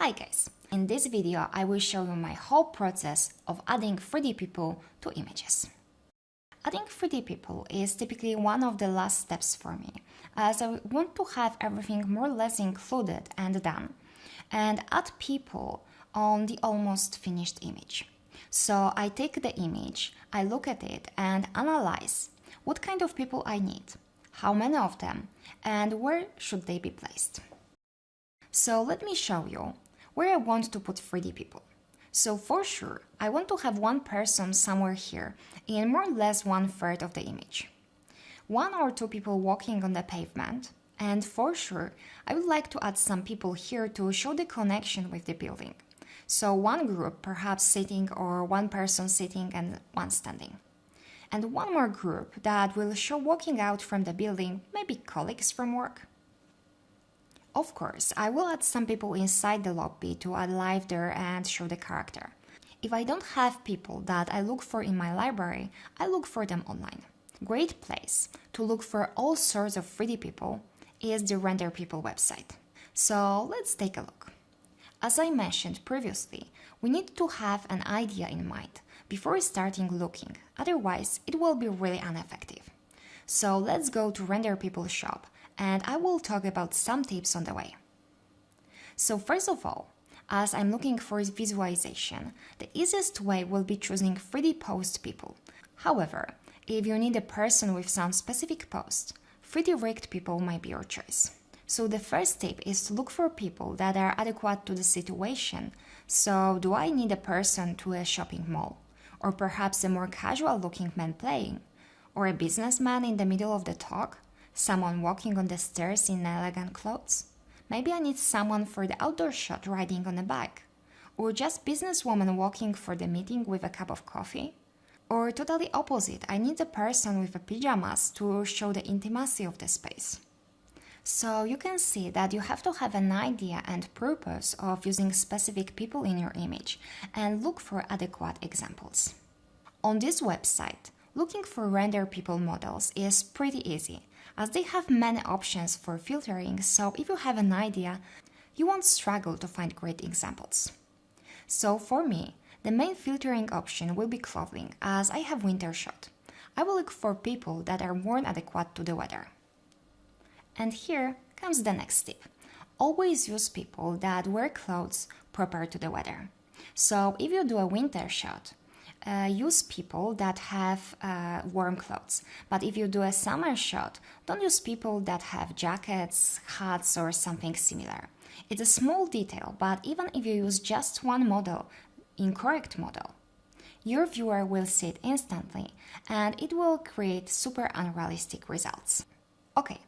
Hi guys! In this video I will show you my whole process of adding 3D people to images. Adding 3D people is typically one of the last steps for me, as I want to have everything more or less included and done, and add people on the almost finished image. So I take the image, I look at it and analyze what kind of people I need, how many of them, and where should they be placed. So let me show you where I want to put 3D people. So for sure, I want to have one person somewhere here in more or less 1/3 of the image. One or two people walking on the pavement, and for sure, I would like to add some people here to show the connection with the building. So one group perhaps sitting or one person sitting and one standing. And one more group that will show walking out from the building, maybe colleagues from work. Of course, I will add some people inside the lobby to add life there and show the character. If I don't have people that I look for in my library, I look for them online. Great place to look for all sorts of 3D people is the Render People website. So let's take a look. As I mentioned previously, we need to have an idea in mind before starting looking, otherwise it will be really ineffective. So let's go to Render People shop and I will talk about some tips on the way. So first of all, as I'm looking for visualization, the easiest way will be choosing 3D post people. However, if you need a person with some specific post, 3D rigged people might be your choice. So the first tip is to look for people that are adequate to the situation. So do I need a person to a shopping mall? Or perhaps a more casual looking man playing? Or a businessman in the middle of the talk? Someone walking on the stairs in elegant clothes? Maybe I need someone for the outdoor shot riding on a bike? Or just businesswoman walking for the meeting with a cup of coffee? Or totally opposite, I need a person with a pajamas to show the intimacy of the space. So you can see that you have to have an idea and purpose of using specific people in your image and look for adequate examples. On this website, looking for render people models is pretty easy, as they have many options for filtering, so if you have an idea, you won't struggle to find great examples. So for me, the main filtering option will be clothing, as I have winter shot. I will look for people that are more adequate to the weather. And here comes the next tip. Always use people that wear clothes proper to the weather. So if you do a winter shot, use people that have warm clothes. But if you do a summer shot, don't use people that have jackets, hats or something similar. It's a small detail, but even if you use just one model, incorrect model, your viewer will see it instantly and it will create super unrealistic results. Okay,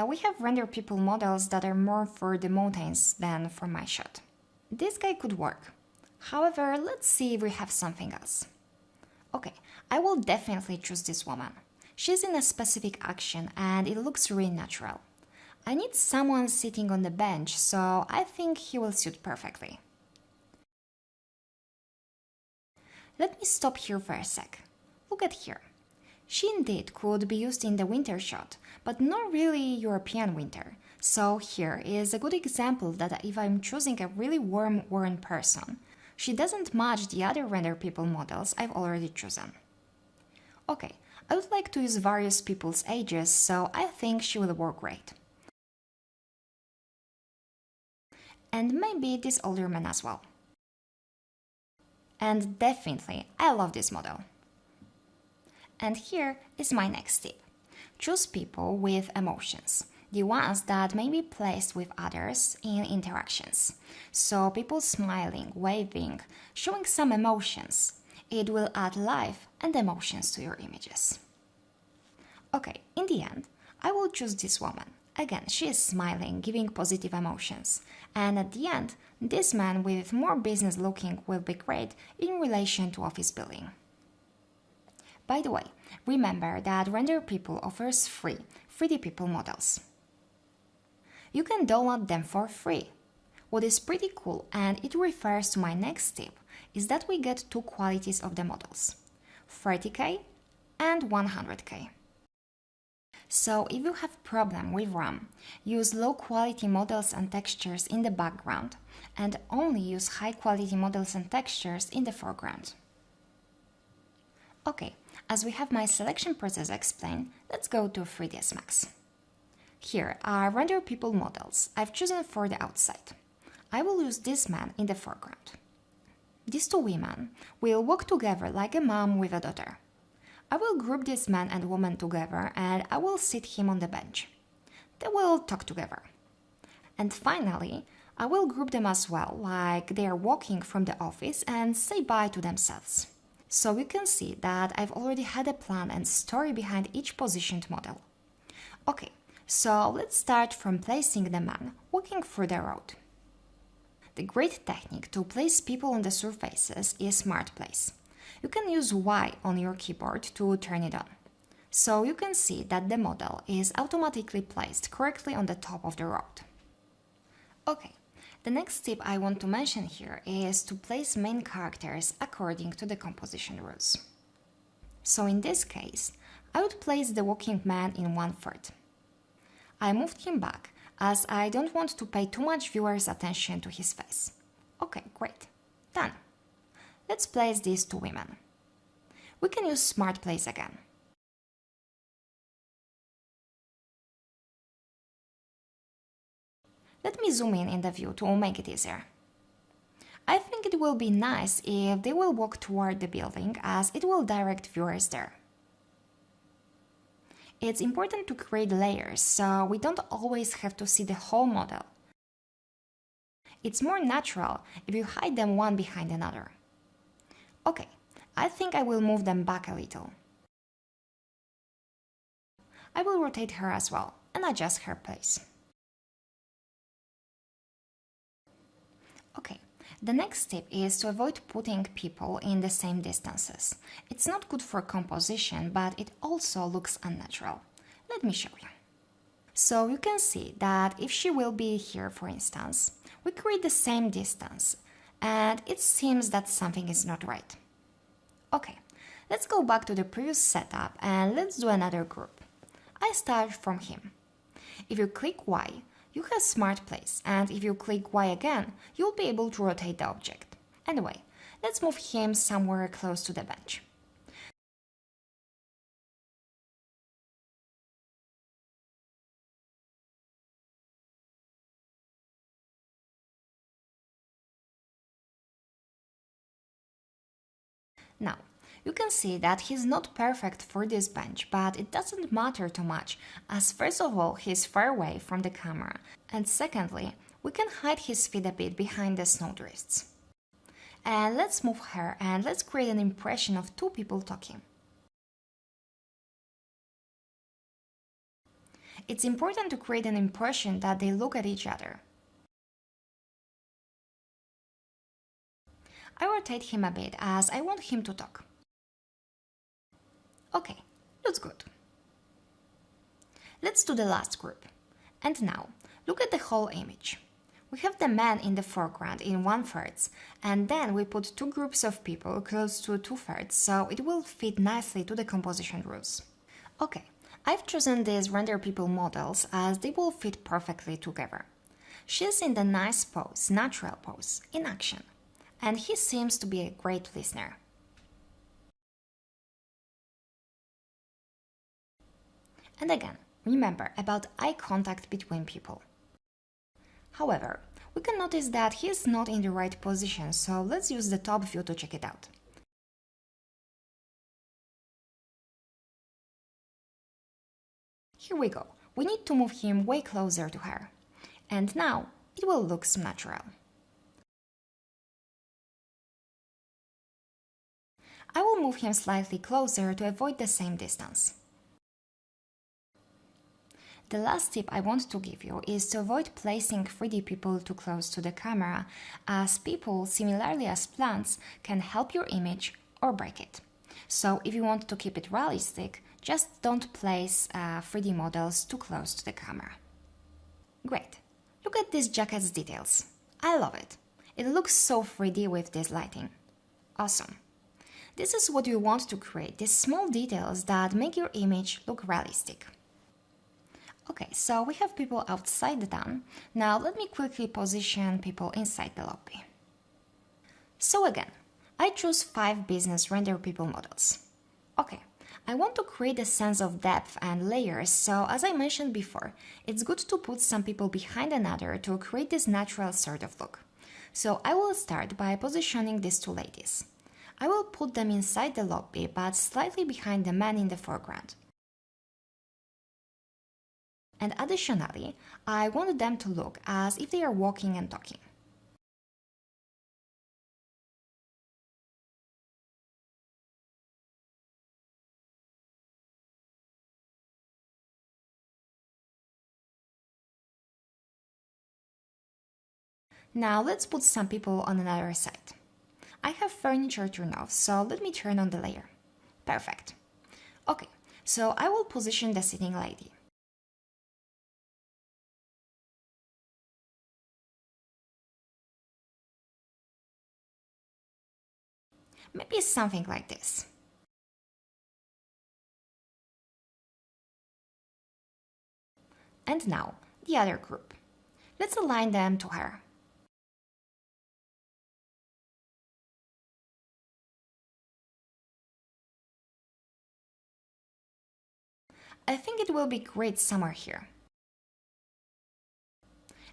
we have render people models that are more for the mountains than for my shot. This guy could work. However, let's see if we have something else. Okay, I will definitely choose this woman. She's in a specific action and it looks really natural. I need someone sitting on the bench, so I think he will suit perfectly. Let me stop here for a sec. Look at here. She indeed could be used in the winter shot, but not really European winter. So here is a good example that if I'm choosing a really warm worn person, she doesn't match the other render people models I've already chosen. Okay, I would like to use various people's ages, so I think she will work great. And maybe this older man as well. And definitely, I love this model. And here is my next tip. Choose people with emotions, the ones that may be placed with others in interactions. So people smiling, waving, showing some emotions. It will add life and emotions to your images. Okay, in the end, I will choose this woman. Again, she is smiling, giving positive emotions. And at the end, this man with more business looking will be great in relation to office building. By the way, remember that Render People offers free 3D people models. You can download them for free. What is pretty cool, and it refers to my next tip, is that we get two qualities of the models, 30K and 100K. So if you have problem with RAM, use low quality models and textures in the background and only use high quality models and textures in the foreground. Okay, as we have my selection process explained, let's go to 3ds Max. Here are render people models I've chosen for the outside. I will use this man in the foreground. These two women will walk together like a mom with a daughter. I will group this man and woman together and I will sit him on the bench. They will talk together. And finally, I will group them as well, like they are walking from the office and say bye to themselves. So you can see that I've already had a plan and story behind each positioned model. Okay, so let's start from placing the man walking through the road. The great technique to place people on the surfaces is Smart Place. You can use Y on your keyboard to turn it on. So you can see that the model is automatically placed correctly on the top of the road. Okay, the next tip I want to mention here is to place main characters according to the composition rules. So in this case, I would place the walking man in 1/3. I moved him back as I don't want to pay too much viewers' attention to his face. Okay, great. Done. Let's place these two women. We can use Smart Place again. Let me zoom in the view to make it easier. I think it will be nice if they will walk toward the building as it will direct viewers there. It's important to create layers so we don't always have to see the whole model. It's more natural if you hide them one behind another. Okay, I think I will move them back a little. I will rotate her as well and adjust her place. Okay, the next tip is to avoid putting people in the same distances. It's not good for composition, but it also looks unnatural. Let me show you. So you can see that if she will be here, for instance, we create the same distance, and it seems that something is not right. Okay, let's go back to the previous setup and let's do another group. I start from him. If you click Y, you have Smart Place, and if you click Y again, you'll be able to rotate the object. Anyway, let's move him somewhere close to the bench. Now, you can see that he's not perfect for this bench, but it doesn't matter too much, as first of all, he's far away from the camera, and secondly, we can hide his feet a bit behind the snowdrifts. And let's move her and let's create an impression of two people talking. It's important to create an impression that they look at each other. I rotate him a bit as I want him to talk. Okay, looks good. Let's do the last group. And now, look at the whole image. We have the man in the foreground in 1/3, and then we put two groups of people close to 2/3, so it will fit nicely to the composition rules. Okay, I've chosen these render people models as they will fit perfectly together. She's in the nice pose, natural pose, in action, and he seems to be a great listener. And again, remember about eye contact between people. However, we can notice that he is not in the right position, so let's use the top view to check it out. Here we go. We need to move him way closer to her. And now it will look natural. I will move him slightly closer to avoid the same distance. The last tip I want to give you is to avoid placing 3D people too close to the camera, as people, similarly as plants, can help your image or break it. So if you want to keep it realistic, just don't place 3D models too close to the camera. Great! Look at this jacket's details. I love it. It looks so 3D with this lighting. Awesome! This is what you want to create, these small details that make your image look realistic. Okay, so we have people outside the town. Now let me quickly position people inside the lobby. So again, I choose 5 business render people models. Okay, I want to create a sense of depth and layers, so as I mentioned before, it's good to put some people behind another to create this natural sort of look. So I will start by positioning these 2 ladies. I will put them inside the lobby, but slightly behind the man in the foreground. And additionally, I want them to look as if they are walking and talking. Now let's put some people on another side. I have furniture turned off, so let me turn on the layer. Perfect. Okay, so I will position the sitting lady. Maybe something like this. And now, the other group. Let's align them to her. I think it will be great somewhere here.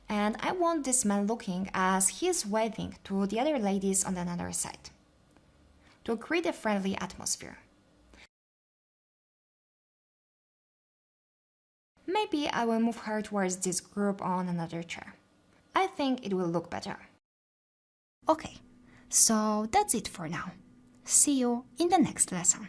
And I want this man looking as he is waving to the other ladies on another side, to create a friendly atmosphere. Maybe I will move her towards this group on another chair. I think it will look better. Okay, so that's it for now. See you in the next lesson.